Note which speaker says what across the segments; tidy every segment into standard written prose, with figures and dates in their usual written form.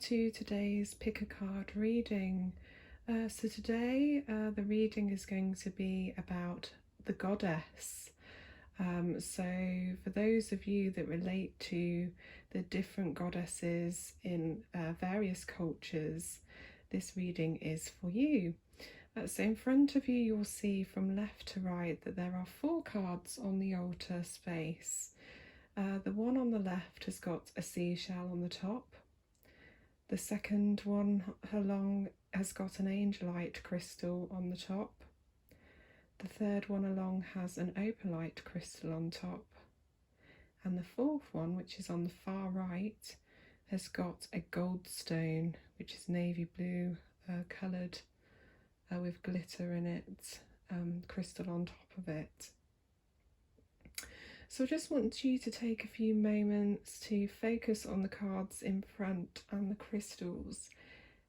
Speaker 1: to today's pick a card reading. So today the reading is going to be about the goddess. So for those of you that relate to the different goddesses in various cultures, this reading is for you. So in front of you, you'll see from left to right that there are 4 cards on the altar space. The one on the left has got a seashell on the top. The second one along has got an Angelite crystal on the top. The third one along has an Opalite crystal on top. And the fourth one, which is on the far right, has got a Goldstone, which is navy blue coloured with glitter in it, crystal on top of it. So I just want you to take a few moments to focus on the cards in front and the crystals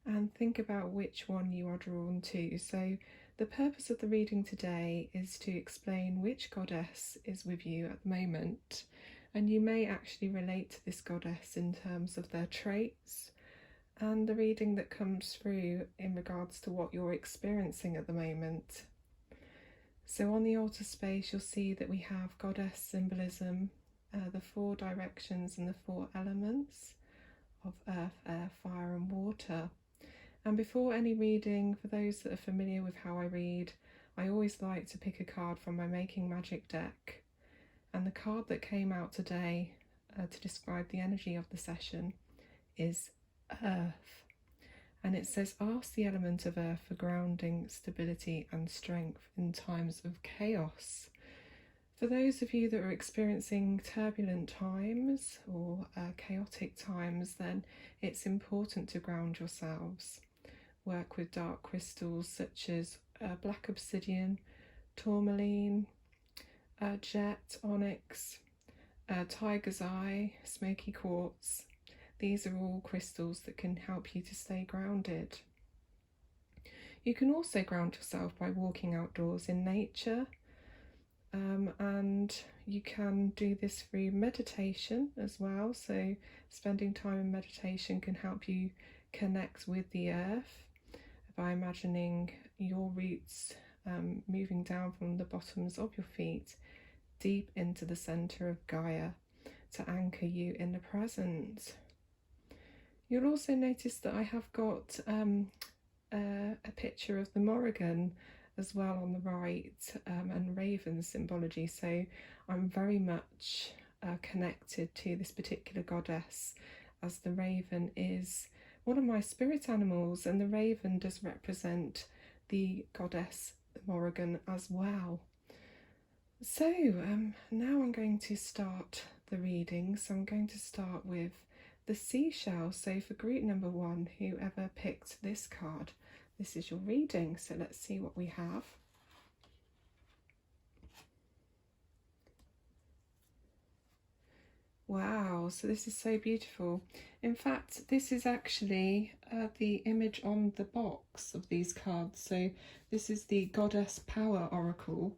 Speaker 1: and think about which one you are drawn to. So the purpose of the reading today is to explain which goddess is with you at the moment, and you may actually relate to this goddess in terms of their traits and the reading that comes through in regards to what you're experiencing at the moment. So on the altar space, you'll see that we have goddess symbolism, the 4 directions and the 4 elements of earth, air, fire and water. And before any reading, for those that are familiar with how I read, I always like to pick a card from my Making Magic deck. And the card that came out today to describe the energy of the session is Earth. And it says, ask the element of earth for grounding, stability and strength in times of chaos. For those of you that are experiencing turbulent times or chaotic times, then it's important to ground yourselves. Work with dark crystals such as black obsidian, tourmaline, jet, onyx, tiger's eye, smoky quartz. These are all crystals that can help you to stay grounded. You can also ground yourself by walking outdoors in nature, and you can do this through meditation as well. So spending time in meditation can help you connect with the earth by imagining your roots moving down from the bottoms of your feet deep into the centre of Gaia to anchor you in the present. You'll also notice that I have got a picture of the Morrigan as well on the right, and raven symbology. So I'm very much connected to this particular goddess, as the raven is one of my spirit animals, and the raven does represent the goddess, the Morrigan, as well. So now I'm going to start the reading. So I'm going to start with the seashell. So for group number 1, whoever picked this card, this is your reading. So let's see what we have. Wow, so this is so beautiful. In fact, this is actually the image on the box of these cards. So this is the Goddess Power Oracle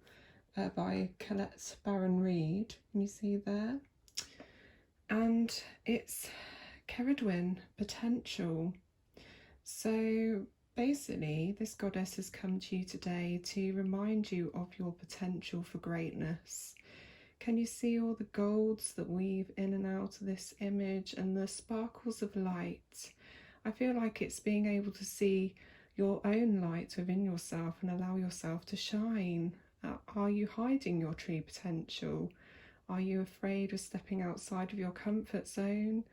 Speaker 1: by Colette Baron Reid. Can you see there? And it's Ceridwen, potential. So basically, this goddess has come to you today to remind you of your potential for greatness. Can you see all the golds that weave in and out of this image and the sparkles of light? I feel like it's being able to see your own light within yourself and allow yourself to shine. Are you hiding your true potential? Are you afraid of stepping outside of your comfort zone?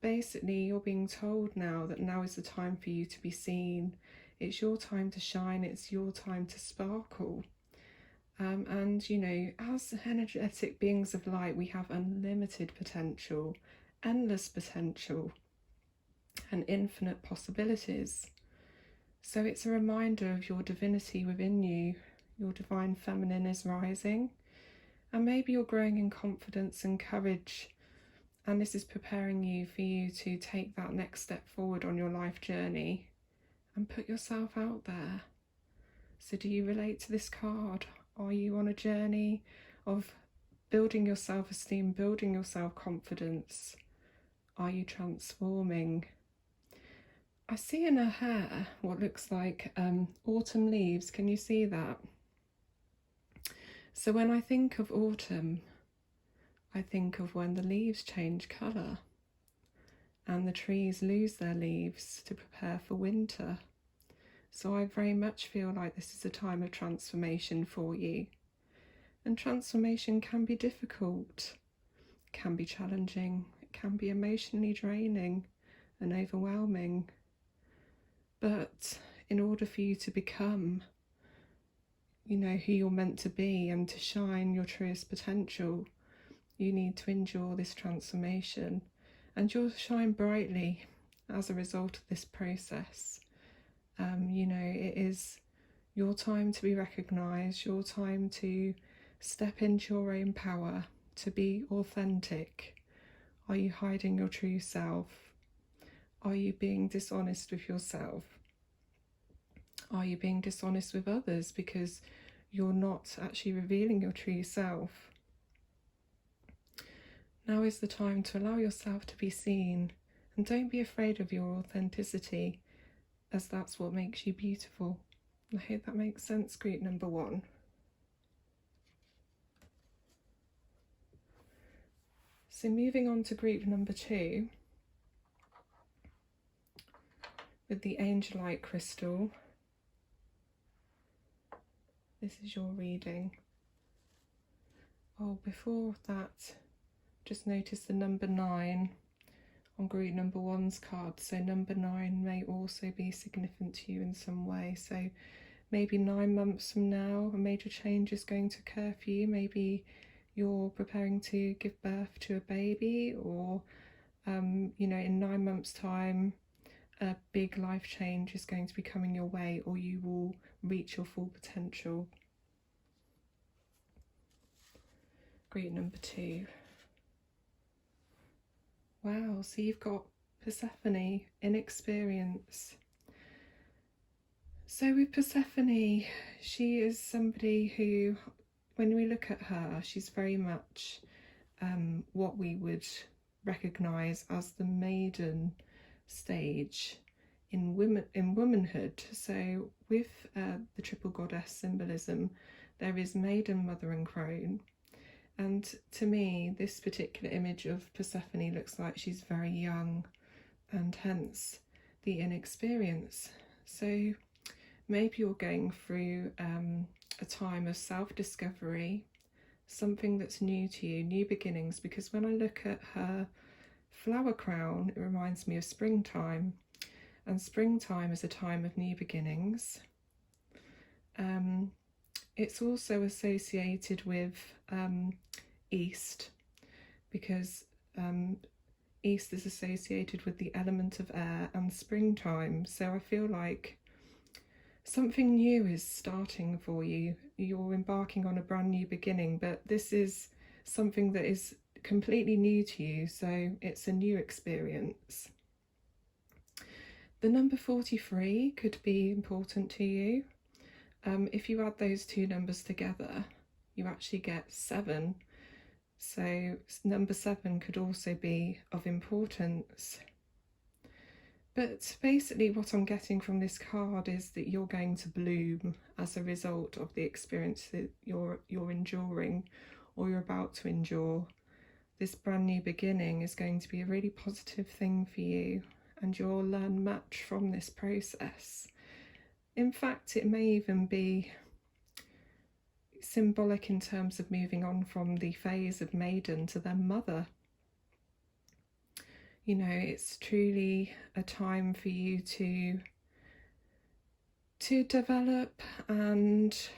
Speaker 1: Basically, you're being told now that now is the time for you to be seen. It's your time to shine. It's your time to sparkle. And, you know, as energetic beings of light, we have unlimited potential, endless potential, and infinite possibilities. So it's a reminder of your divinity within you. Your divine feminine is rising, and maybe you're growing in confidence and courage. And this is preparing you for you to take that next step forward on your life journey and put yourself out there. So do you relate to this card? Are you on a journey of building your self-esteem, building your self-confidence? Are you transforming? I see in her hair what looks like autumn leaves. Can you see that? So when I think of autumn, I think of when the leaves change colour and the trees lose their leaves to prepare for winter. So I very much feel like this is a time of transformation for you. And transformation can be difficult, can be challenging, it can be emotionally draining and overwhelming. But in order for you to become, who you're meant to be and to shine your truest potential, you need to endure this transformation. And you'll shine brightly as a result of this process. It is your time to be recognised, your time to step into your own power, to be authentic. Are you hiding your true self? Are you being dishonest with yourself? Are you being dishonest with others because you're not actually revealing your true self? Now is the time to allow yourself to be seen, and don't be afraid of your authenticity, as that's what makes you beautiful. I hope that makes sense, group number 1. So moving on to group number 2, with the Angelite crystal. This is your reading. Oh, before that, just notice the number 9 on group number 1's card. So number 9 may also be significant to you in some way. So maybe 9 months from now, a major change is going to occur for you. Maybe you're preparing to give birth to a baby, or in 9 months' time, a big life change is going to be coming your way, or you will reach your full potential. Group number 2. Wow, so you've got Persephone, inexperience. So with Persephone, she is somebody who, when we look at her, she's very much what we would recognise as the maiden stage in womanhood. So with the triple goddess symbolism, there is maiden, mother and crone. And to me, this particular image of Persephone looks like she's very young, and hence the inexperience. So maybe you're going through a time of self-discovery, something that's new to you, new beginnings, because when I look at her flower crown, it reminds me of springtime, and springtime is a time of new beginnings. It's also associated with East, because East is associated with the element of air and springtime. So I feel like something new is starting for you. You're embarking on a brand new beginning, but this is something that is completely new to you, so it's a new experience. The number 43 could be important to you. If you add those two numbers together, you actually get 7. So number 7 could also be of importance. But basically what I'm getting from this card is that you're going to bloom as a result of the experience that you're enduring, or you're about to endure. This brand new beginning is going to be a really positive thing for you, and you'll learn much from this process. In fact, it may even be symbolic in terms of moving on from the phase of maiden to then mother. It's truly a time for you to develop and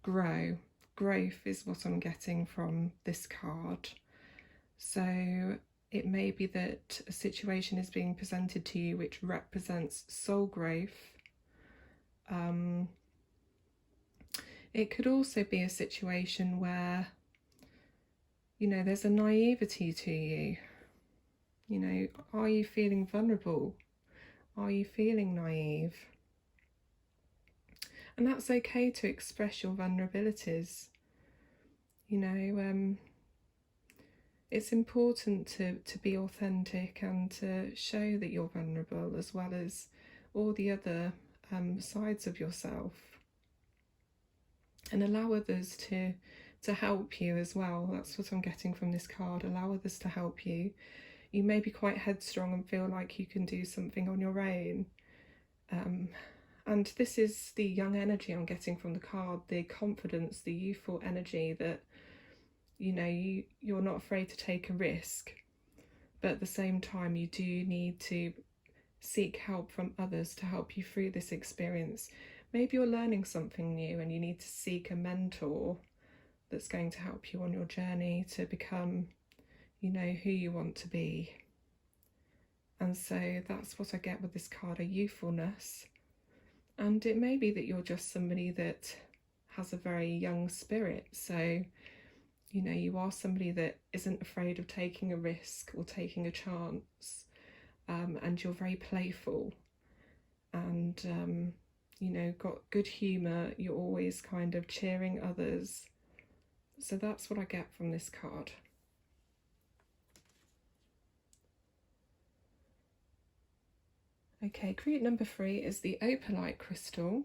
Speaker 1: grow. Growth is what I'm getting from this card. So it may be that a situation is being presented to you which represents soul growth. It could also be a situation where, there's a naivety to you. Are you feeling vulnerable? Are you feeling naive? And that's okay to it it's important to be authentic and to show that you're vulnerable, as well as all the other sides of yourself, and allow others to help you as well. That's what I'm getting from this card. Allow others to help you. You may be quite headstrong and feel like you can do something on your own. And this is the young energy I'm getting from the card, the confidence, the youthful energy that, you know, you're not afraid to take a risk, but at the same time you do need to seek help from others to help you through this experience. Maybe you're learning something new and you need to seek a mentor that's going to help you on your journey to become, you know, who you want to be. And so that's what I get with this card, a youthfulness. And it may be that you're just somebody that has a very young spirit. So, you know, you are somebody that isn't afraid of taking a risk or taking a chance. And you're very playful and, you know, got good humour. You're always kind of cheering others. So that's what I get from this card. Okay, group number 3 is the Opalite crystal.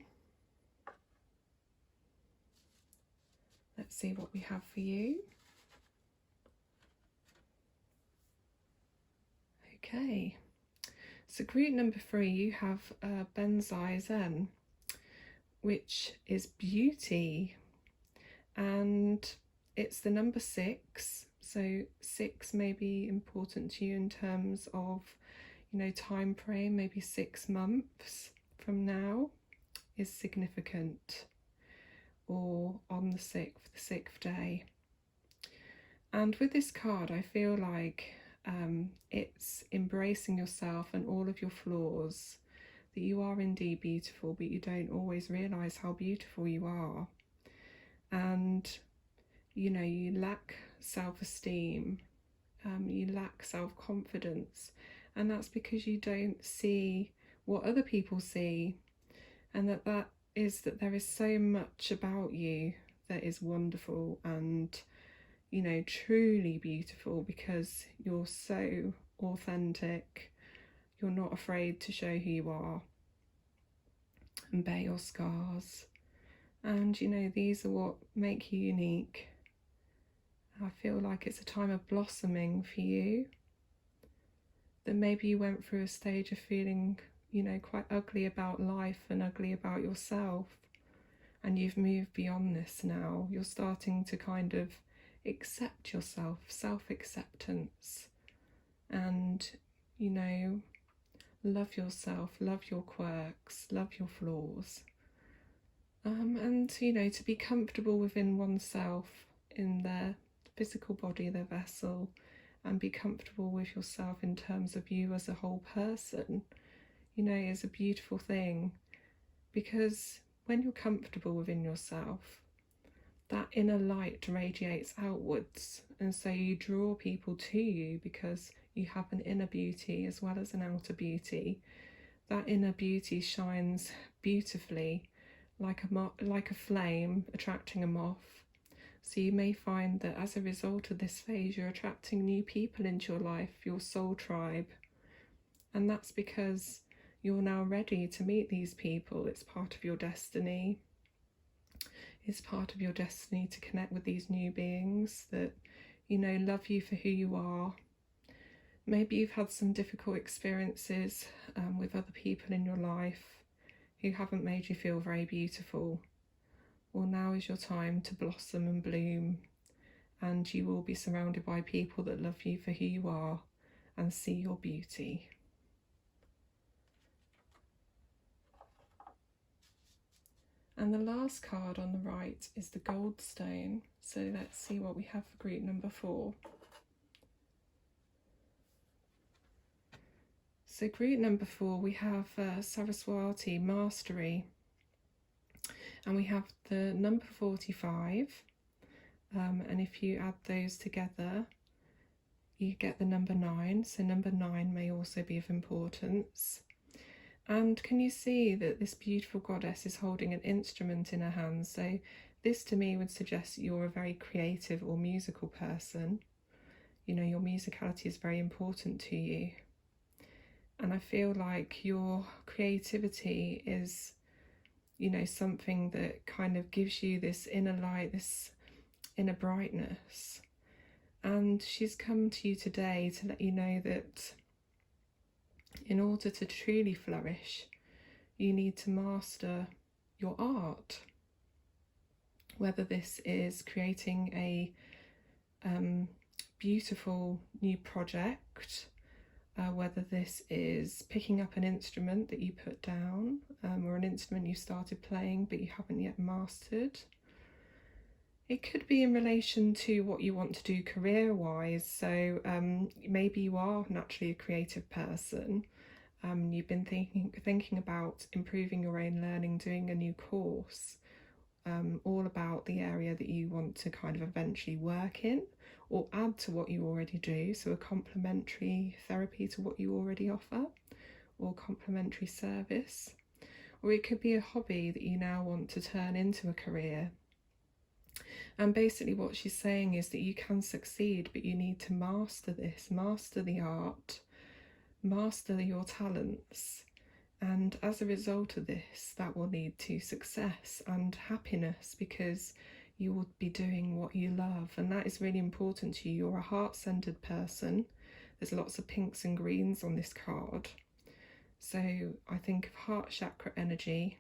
Speaker 1: Let's see what we have for you. Okay, so group number 3, you have Benzai Zen, which is beauty, and it's the number 6. So 6 may be important to you in terms of, you know, time frame. Maybe 6 months from now is significant, or on the 6th day. And with this card, I feel like it's embracing yourself and all of your flaws, that you are indeed beautiful, but you don't always realise how beautiful you are. And, you know, you lack self-esteem, you lack self-confidence, and that's because you don't see what other people see, and that is that there is so much about you that is wonderful and, you know, truly beautiful, because you're so authentic. You're not afraid to show who you are and bear your scars, and, you know, these are what make you unique. I feel like it's a time of blossoming for you, that maybe you went through a stage of feeling, you know, quite ugly about life and ugly about yourself, and you've moved beyond this now. You're starting to kind of accept yourself, self-acceptance, and, you know, love yourself, love your quirks, love your flaws, and, you know, to be comfortable within oneself, in their physical body, their vessel, and be comfortable with yourself in terms of you as a whole person, you know, is a beautiful thing, because when you're comfortable within yourself, that inner light radiates outwards, and so you draw people to you because you have an inner beauty as well as an outer beauty. That inner beauty shines beautifully, like a flame attracting a moth. So you may find that as a result of this phase, you're attracting new people into your life, your soul tribe, and that's because you're now ready to meet these people. It's part of your destiny. It's part of your destiny to connect with these new beings that, you know, love you for who you are. Maybe you've had some difficult experiences with other people in your life who haven't made you feel very beautiful. Well, now is your time to blossom and bloom, and you will be surrounded by people that love you for who you are and see your beauty. And the last card on the right is the Goldstone. So let's see what we have for group number 4. So group number 4, we have Saraswati, Mastery. And we have the number 45. And if you add those together, you get the number 9. So number 9 may also be of importance. And can you see that this beautiful goddess is holding an instrument in her hand? So this to me would suggest that you're a very creative or musical person. you know, your musicality is very important to you. And I feel like your creativity is, you know, something that kind of gives you this inner light, this inner brightness. And she's come to you today to let you know that in order to truly flourish, you need to master your art. Whether this is creating a beautiful new project, whether this is picking up an instrument that you put down, or an instrument you started playing but you haven't yet mastered. It could be in relation to what you want to do career-wise. So maybe you are naturally a creative person. You've been thinking about improving your own learning, doing a new course, all about the area that you want to kind of eventually work in or add to what you already do. So a complementary therapy to what you already offer, or complementary service. Or it could be a hobby that you now want to turn into a career. And basically what she's saying is that you can succeed, but you need to master this, master the art, master your talents. And as a result of this, that will lead to success and happiness, because you will be doing what you love. And that is really important to you. You're a heart-centered person. There's lots of pinks and greens on this card. So I think of heart chakra energy.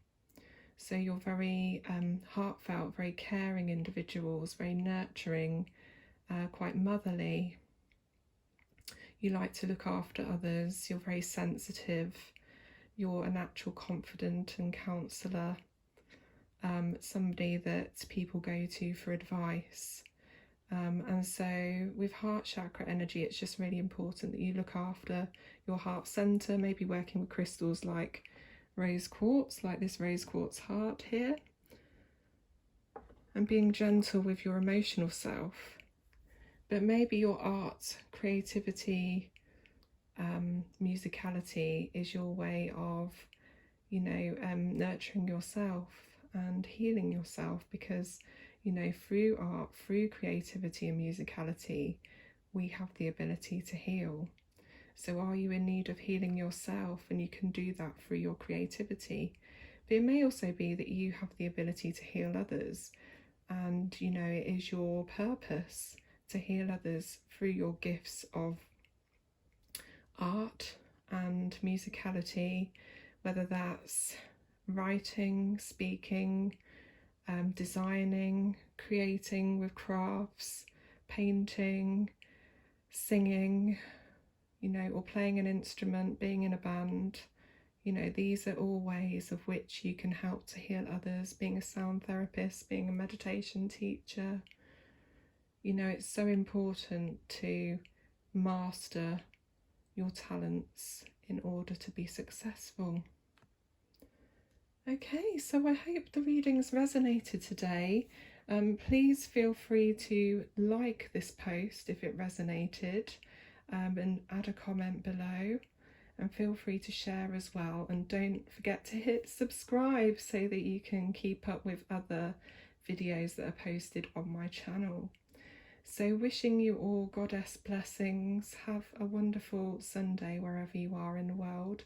Speaker 1: So you're very heartfelt, very caring individuals, very nurturing, quite motherly. You like to look after others. You're very sensitive. You're a natural confidant and counsellor, somebody that people go to for advice. And so with heart chakra energy, it's just really important that you look after your heart centre, maybe working with crystals like rose quartz, like this rose quartz heart here, and being gentle with your emotional self. But maybe your art, creativity, musicality is your way of, you know, nurturing yourself and healing yourself, because, you know, through art, through creativity and musicality, we have the ability to heal. So are you in need of healing yourself? And you can do that through your creativity. But it may also be that you have the ability to heal others, and, you know, it is your purpose to heal others through your gifts of art and musicality, whether that's writing, speaking, designing, creating with crafts, painting, singing, you know, or playing an instrument, being in a band. You know, these are all ways of which you can help to heal others, being a sound therapist, being a meditation teacher. You know, it's so important to master your talents in order to be successful. Okay, so I hope the readings resonated today. Please feel free to like this post if it resonated, and add a comment below, and feel free to share as well. And don't forget to hit subscribe so that you can keep up with other videos that are posted on my channel. So wishing you all goddess blessings. Have a wonderful Sunday wherever you are in the world,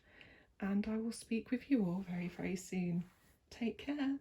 Speaker 1: and I will speak with you all very, very soon. Take care.